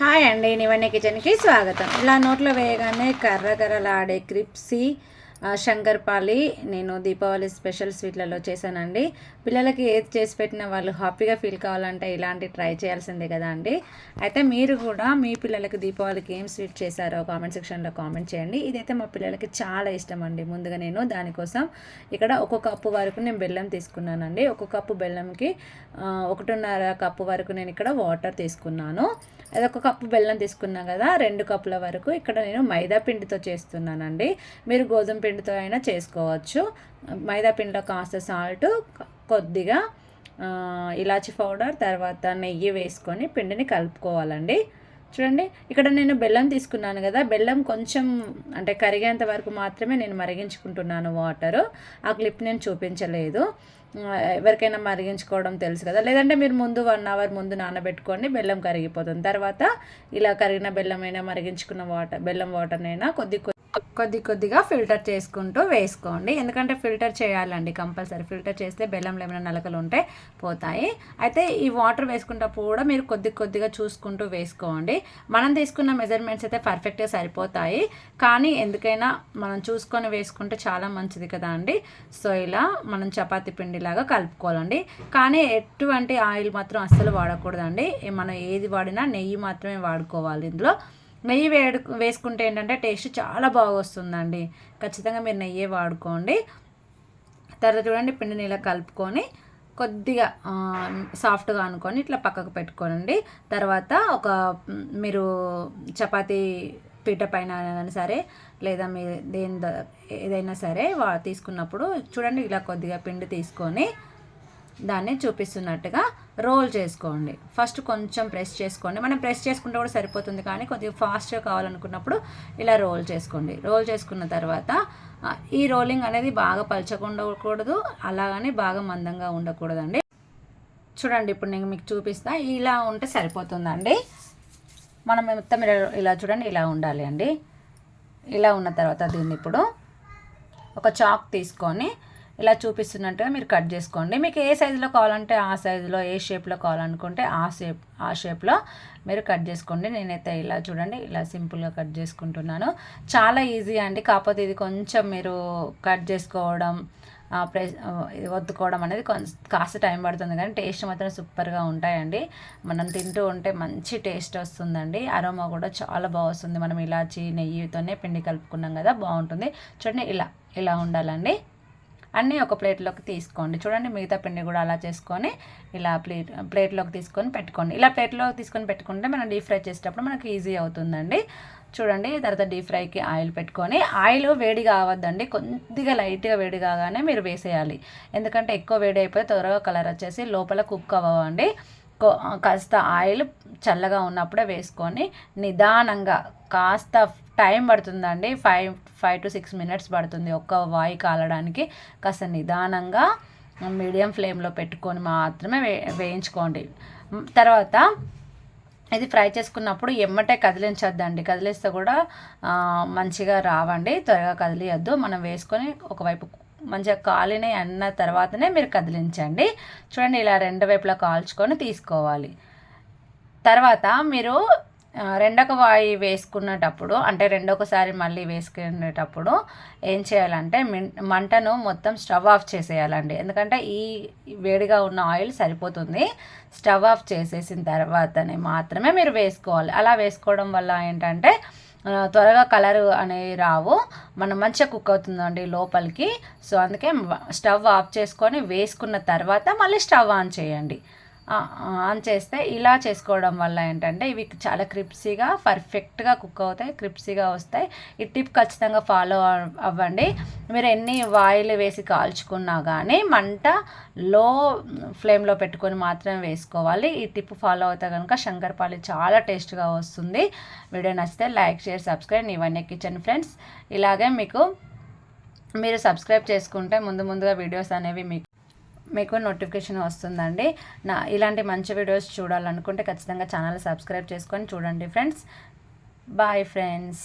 Hi అండి, నివన్య కిచెన్కి స్వాగతం. ఇలా నోట్లో వేయగానే కర్రకర్రలాడే క్రిప్సీ శంకర్పాలి నేను దీపావళి స్పెషల్ స్వీట్లలో చేశానండి. పిల్లలకి ఏది చేసి పెట్టినా వాళ్ళు హ్యాపీగా ఫీల్ కావాలంటే ఇలాంటి ట్రై చేయాల్సిందే కదా అండి. అయితే మీరు కూడా మీ పిల్లలకి దీపావళికి ఏం స్వీట్ చేశారో కామెంట్ సెక్షన్లో కామెంట్ చేయండి. ఇదైతే మా పిల్లలకి చాలా ఇష్టం అండి. ముందుగా నేను దానికోసం ఇక్కడ 1 కప్పు వరకు నేను బెల్లం తీసుకున్నానండి. 1 కప్పు బెల్లంకి 1.5 కప్పు వరకు నేను ఇక్కడ వాటర్ తీసుకున్నాను. అది 1 కప్పు బెల్లం తీసుకున్నాను కదా, 2 కప్పుల వరకు ఇక్కడ నేను మైదా పిండితో చేస్తున్నానండి. మీరు గోధుమ పిండితో అయినా చేసుకోవచ్చు. మైదా పిండిలో కాస్త సాల్ట్, కొద్దిగా ఇలాచి పౌడర్, తర్వాత నెయ్యి వేసుకొని పిండిని కలుపుకోవాలండి. చూడండి, ఇక్కడ నేను బెల్లం తీసుకున్నాను కదా, బెల్లం కొంచెం అంటే కరిగేంత వరకు మాత్రమే నేను మరిగించుకుంటున్నాను వాటరు. ఆ క్లిప్ నేను చూపించలేదు. ఎవరికైనా మరిగించుకోవడం తెలుసు కదా, లేదంటే మీరు ముందు 1 అవర్ ముందు నానబెట్టుకోండి, బెల్లం కరిగిపోతుంది. తర్వాత ఇలా కరిగిన బెల్లం అయినా మరిగించుకున్న బెల్లం వాటర్నైనా కొద్దిగా ఫిల్టర్ చేసుకుంటూ వేసుకోండి. ఎందుకంటే ఫిల్టర్ చేయాలండి కంపల్సరీ. ఫిల్టర్ చేస్తే బెల్లంలో ఏమైనా నలకలు ఉంటే పోతాయి. అయితే ఈ వాటర్ వేసుకున్నప్పుడు కూడా మీరు కొద్దిగా చూసుకుంటూ వేసుకోండి. మనం తీసుకున్న మెజర్మెంట్స్ అయితే పర్ఫెక్ట్గా సరిపోతాయి, కానీ ఎందుకైనా మనం చూసుకొని వేసుకుంటే చాలా మంచిది కదా అండి. సో ఇలా మనం చపాతీ పిండిలాగా కలుపుకోవాలండి. కానీ ఎటువంటి ఆయిల్ మాత్రం అస్సలు వాడకూడదండి. మనం ఏది వాడినా నెయ్యి మాత్రమే వాడుకోవాలి. ఇందులో నెయ్యి వేసుకుంటే ఏంటంటే టేస్ట్ చాలా బాగా వస్తుందండి. ఖచ్చితంగా మీరు నెయ్యే వాడుకోండి. తర్వాత చూడండి, పిండిని ఇలా కలుపుకొని కొద్దిగా సాఫ్ట్గా అనుకొని ఇట్లా పక్కకు పెట్టుకోనండి. తర్వాత మీరు చపాతీ పీట పైన అయినా సరే, లేదా మీరు ఏదైనా సరే తీసుకున్నప్పుడు చూడండి, ఇలా కొద్దిగా పిండి తీసుకొని దాన్ని చూపిస్తున్నట్టుగా రోల్ చేసుకోండి. ఫస్ట్ కొంచెం ప్రెస్ చేసుకోండి. మనం ప్రెస్ చేసుకుంటే కూడా సరిపోతుంది, కానీ కొద్దిగా ఫాస్ట్గా కావాలనుకున్నప్పుడు ఇలా రోల్ చేసుకోండి. రోల్ చేసుకున్న తర్వాత ఈ రోలింగ్ అనేది బాగా పలచగా ఉండకూడదు, అలాగని బాగా మందంగా ఉండకూడదండి. చూడండి, ఇప్పుడు నేను మీకు చూపిస్తా. ఇలా ఉంటే సరిపోతుందండి. మనం మొత్తం ఇలా చూడండి, ఇలా ఉండాలి అండి. ఇలా ఉన్న తర్వాత దీన్ని ఇప్పుడు ఒక చాక్ తీసుకొని ఇలా చూపిస్తున్నట్టుగా మీరు కట్ చేసుకోండి. మీకు ఏ సైజులో కావాలంటే ఆ సైజులో, ఏ షేప్లో కావాలనుకుంటే ఆ షేప్లో మీరు కట్ చేసుకోండి. నేనైతే ఇలా చూడండి, ఇలా సింపుల్గా కట్ చేసుకుంటున్నాను. చాలా ఈజీ అండి. కాకపోతే ఇది కొంచెం మీరు కట్ చేసుకోవడం, ఒత్తుకోవడం అనేది కాస్త టైం పడుతుంది, కానీ టేస్ట్ మాత్రం సూపర్గా ఉంటాయండి. మనం తింటూ ఉంటే మంచి టేస్ట్ వస్తుందండి. అరోమా కూడా చాలా బాగా వస్తుంది. మనం ఇలాచి నెయ్యితోనే పిండి కలుపుకున్నాం కదా, బాగుంటుంది. చూడండి, ఇలా ఉండాలండి. అన్నీ ఒక ప్లేట్లోకి తీసుకోండి. చూడండి, మిగతా పిండి కూడా అలా చేసుకొని ఇలా ప్లేట్లోకి తీసుకొని పెట్టుకోండి. ఇలా ప్లేట్లోకి తీసుకొని పెట్టుకుంటే మనం డీప్ ఫ్రై చేసేటప్పుడు మనకు ఈజీ అవుతుందండి. చూడండి, తర్వాత డీప్ ఫ్రైకి ఆయిల్ పెట్టుకొని, ఆయిల్ వేడి కావద్దండి, కొద్దిగా లైట్గా వేడి కాగానే మీరు వేసేయాలి. ఎందుకంటే ఎక్కువ వేడి అయిపోయి త్వరగా కలర్ వచ్చేసి లోపల కుక్ అవ్వండి. కాస్త ఆయిల్ చల్లగా ఉన్నప్పుడే వేసుకొని నిదానంగా, కాస్త టైం పడుతుందండి, 5 to 6 minutes పడుతుంది ఒక్క వాయి కాలడానికి. కాస్త నిదానంగా మీడియం ఫ్లేమ్లో పెట్టుకొని మాత్రమే వేయించుకోండి. తర్వాత ఇది ఫ్రై చేసుకున్నప్పుడు ఎమ్మటే కదిలించొద్దండి. కదిలిస్తే కూడా మంచిగా రావండి. త్వరగా కదిలియద్దు. మనం వేసుకొని ఒకవైపు మంచిగా కాలినాయి అన్న తర్వాతనే మీరు కదిలించండి. చూడండి, ఇలా 2 వైపులా కాల్చుకొని తీసుకోవాలి. తర్వాత మీరు రెండొక వాయి వేసుకునేటప్పుడు, అంటే రెండొకసారి మళ్ళీ వేసుకునేటప్పుడు ఏం చేయాలంటే మంటను మొత్తం స్టవ్ ఆఫ్ చేసేయాలండి. ఎందుకంటే ఈ వేడిగా ఉన్న ఆయిల్ సరిపోతుంది. స్టవ్ ఆఫ్ చేసేసిన తర్వాతనే మాత్రమే మీరు వేసుకోవాలి. అలా వేసుకోవడం వల్ల ఏంటంటే త్వరగా కలర్ అనేవి రావు, మనం మంచిగా కుక్ అవుతుందండి లోపలికి. సో అందుకే స్టవ్ ఆఫ్ చేసుకొని వేసుకున్న తర్వాత మళ్ళీ స్టవ్ ఆన్ చేయండి. ఆన్ చేస్తే ఇలా చేసుకోవడం వల్ల ఏంటంటే ఇవి చాలా క్రిప్సీగా పర్ఫెక్ట్గా కుక్ అవుతాయి, క్రిప్సీగా వస్తాయి. ఈ టిప్ ఖచ్చితంగా ఫాలో అవ్వండి. మీరు ఎన్ని ఆయిల్ వేసి కాల్చుకున్నా కానీ మంట లో ఫ్లేమ్లో పెట్టుకొని మాత్రమే వేసుకోవాలి. ఈ టిప్ ఫాలో అవుతే కనుక శంకర్పాలి చాలా టేస్ట్గా వస్తుంది. వీడియో నచ్చితే like, share, subscribe. Nivanya kitchen friends. ఇలాగే మీరు సబ్స్క్రైబ్ చేసుకుంటే ముందుగా వీడియోస్ అనేవి మీకు నోటిఫికేషన్ వస్తుందండి. ఇలాంటి మంచి వీడియోస్ చూడాలనుకుంటే ఖచ్చితంగా ఛానల్ సబ్స్క్రైబ్ చేసుకొని చూడండి ఫ్రెండ్స్. Bye friends.